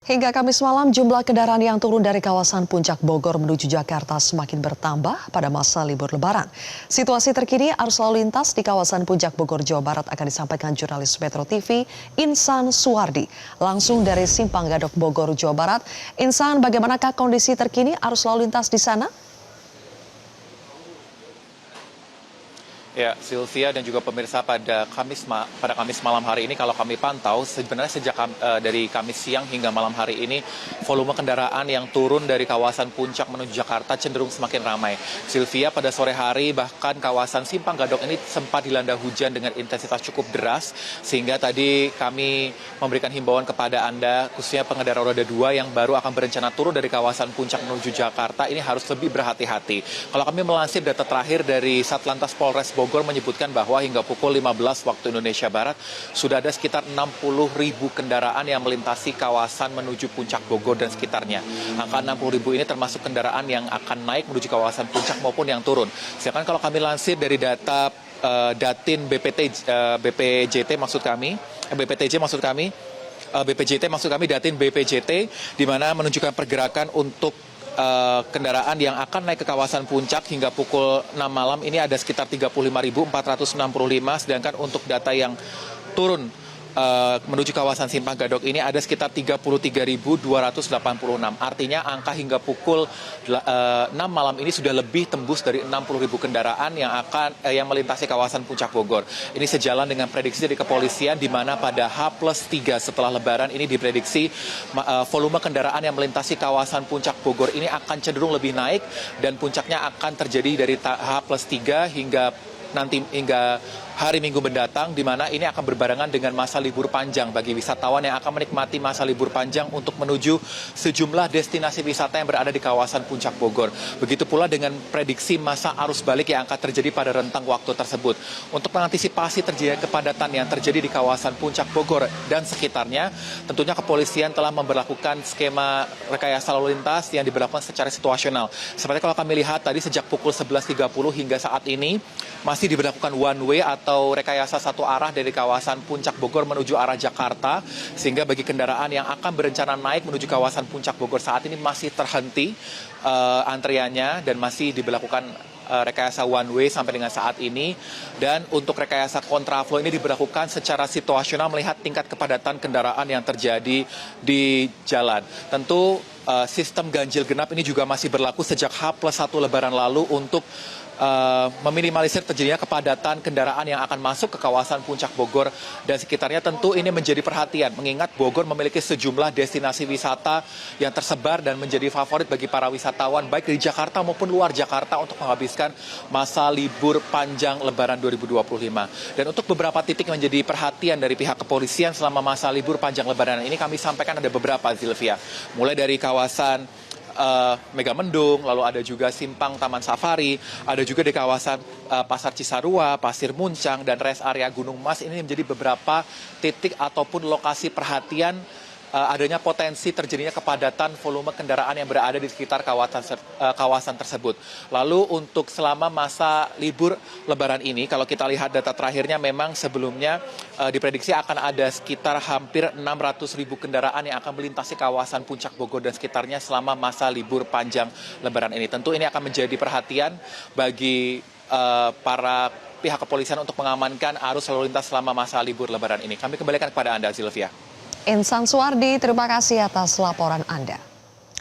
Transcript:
Hingga Kamis malam, jumlah kendaraan yang turun dari kawasan Puncak Bogor menuju Jakarta semakin bertambah pada masa libur Lebaran. Situasi terkini arus lalu lintas di kawasan Puncak Bogor, Jawa Barat akan disampaikan jurnalis Metro TV, Insan Suwardi. Langsung dari Simpang Gadok Bogor, Jawa Barat. Insan, bagaimanakah kondisi terkini arus lalu lintas di sana? Ya, Sylvia dan juga pemirsa, pada Kamis malam hari ini kalau kami pantau sebenarnya sejak dari Kamis siang hingga malam hari ini volume kendaraan yang turun dari kawasan Puncak menuju Jakarta cenderung semakin ramai. Sylvia, pada sore hari bahkan kawasan Simpang Gadok ini sempat dilanda hujan dengan intensitas cukup deras, sehingga tadi kami memberikan himbauan kepada Anda khususnya pengendara roda 2 yang baru akan berencana turun dari kawasan Puncak menuju Jakarta ini harus lebih berhati-hati. Kalau kami melansir data terakhir dari Satlantas Polres Bogor menyebutkan bahwa hingga pukul 15 waktu Indonesia Barat sudah ada sekitar 60.000 kendaraan yang melintasi kawasan menuju Puncak Bogor dan sekitarnya. Angka 60.000 ini termasuk kendaraan yang akan naik menuju kawasan Puncak maupun yang turun. Sedangkan kalau kami lansir dari data Datin BPJT maksud kami, Datin BPJT, di mana menunjukkan pergerakan untuk kendaraan yang akan naik ke kawasan Puncak hingga pukul 6 malam ini ada sekitar 35.465, sedangkan untuk data yang turun menuju kawasan Simpang Gadok ini ada sekitar 33.286. Artinya angka hingga pukul 6 malam ini sudah lebih tembus dari 60.000 kendaraan yang melintasi kawasan Puncak Bogor. Ini sejalan dengan prediksi dari kepolisian di mana pada H+3 setelah Lebaran ini diprediksi volume kendaraan yang melintasi kawasan Puncak Bogor ini akan cenderung lebih naik dan puncaknya akan terjadi dari H+3 hingga hari Minggu mendatang, di mana ini akan berbarengan dengan masa libur panjang bagi wisatawan yang akan menikmati masa libur panjang untuk menuju sejumlah destinasi wisata yang berada di kawasan Puncak Bogor. Begitu pula dengan prediksi masa arus balik yang akan terjadi pada rentang waktu tersebut. Untuk mengantisipasi terjadinya kepadatan yang terjadi di kawasan Puncak Bogor dan sekitarnya, tentunya kepolisian telah memberlakukan skema rekayasa lalu lintas yang diberlakukan secara situasional. Seperti kalau kami lihat tadi sejak pukul 11.30 hingga saat ini masih diberlakukan one way atau rekayasa satu arah dari kawasan Puncak Bogor menuju arah Jakarta, sehingga bagi kendaraan yang akan berencana naik menuju kawasan Puncak Bogor saat ini masih terhenti antriannya dan masih diberlakukan rekayasa one way sampai dengan saat ini. Dan untuk rekayasa kontraflow ini diberlakukan secara situasional melihat tingkat kepadatan kendaraan yang terjadi di jalan. Tentu sistem ganjil genap ini juga masih berlaku sejak H+1 Lebaran lalu untuk meminimalisir terjadinya kepadatan kendaraan yang akan masuk ke kawasan Puncak Bogor dan sekitarnya. Tentu ini menjadi perhatian mengingat Bogor memiliki sejumlah destinasi wisata yang tersebar dan menjadi favorit bagi para wisatawan baik di Jakarta maupun luar Jakarta untuk menghabiskan masa libur panjang Lebaran 2025. Dan untuk beberapa titik yang menjadi perhatian dari pihak kepolisian selama masa libur panjang Lebaran ini kami sampaikan ada beberapa, Sylvia. Mulai dari kawasan Megamendung, lalu ada juga Simpang Taman Safari, ada juga di kawasan Pasar Cisarua, Pasir Muncang, dan rest area Gunung Mas. Ini menjadi beberapa titik ataupun lokasi perhatian adanya potensi terjadinya kepadatan volume kendaraan yang berada di sekitar kawasan tersebut. Lalu untuk selama masa libur Lebaran ini, kalau kita lihat data terakhirnya memang sebelumnya diprediksi akan ada sekitar hampir 600.000 kendaraan yang akan melintasi kawasan Puncak Bogor dan sekitarnya selama masa libur panjang Lebaran ini. Tentu ini akan menjadi perhatian bagi para pihak kepolisian untuk mengamankan arus lalu lintas selama masa libur Lebaran ini. Kami kembalikan kepada Anda, Sylvia. Insan Suwardi, terima kasih atas laporan Anda.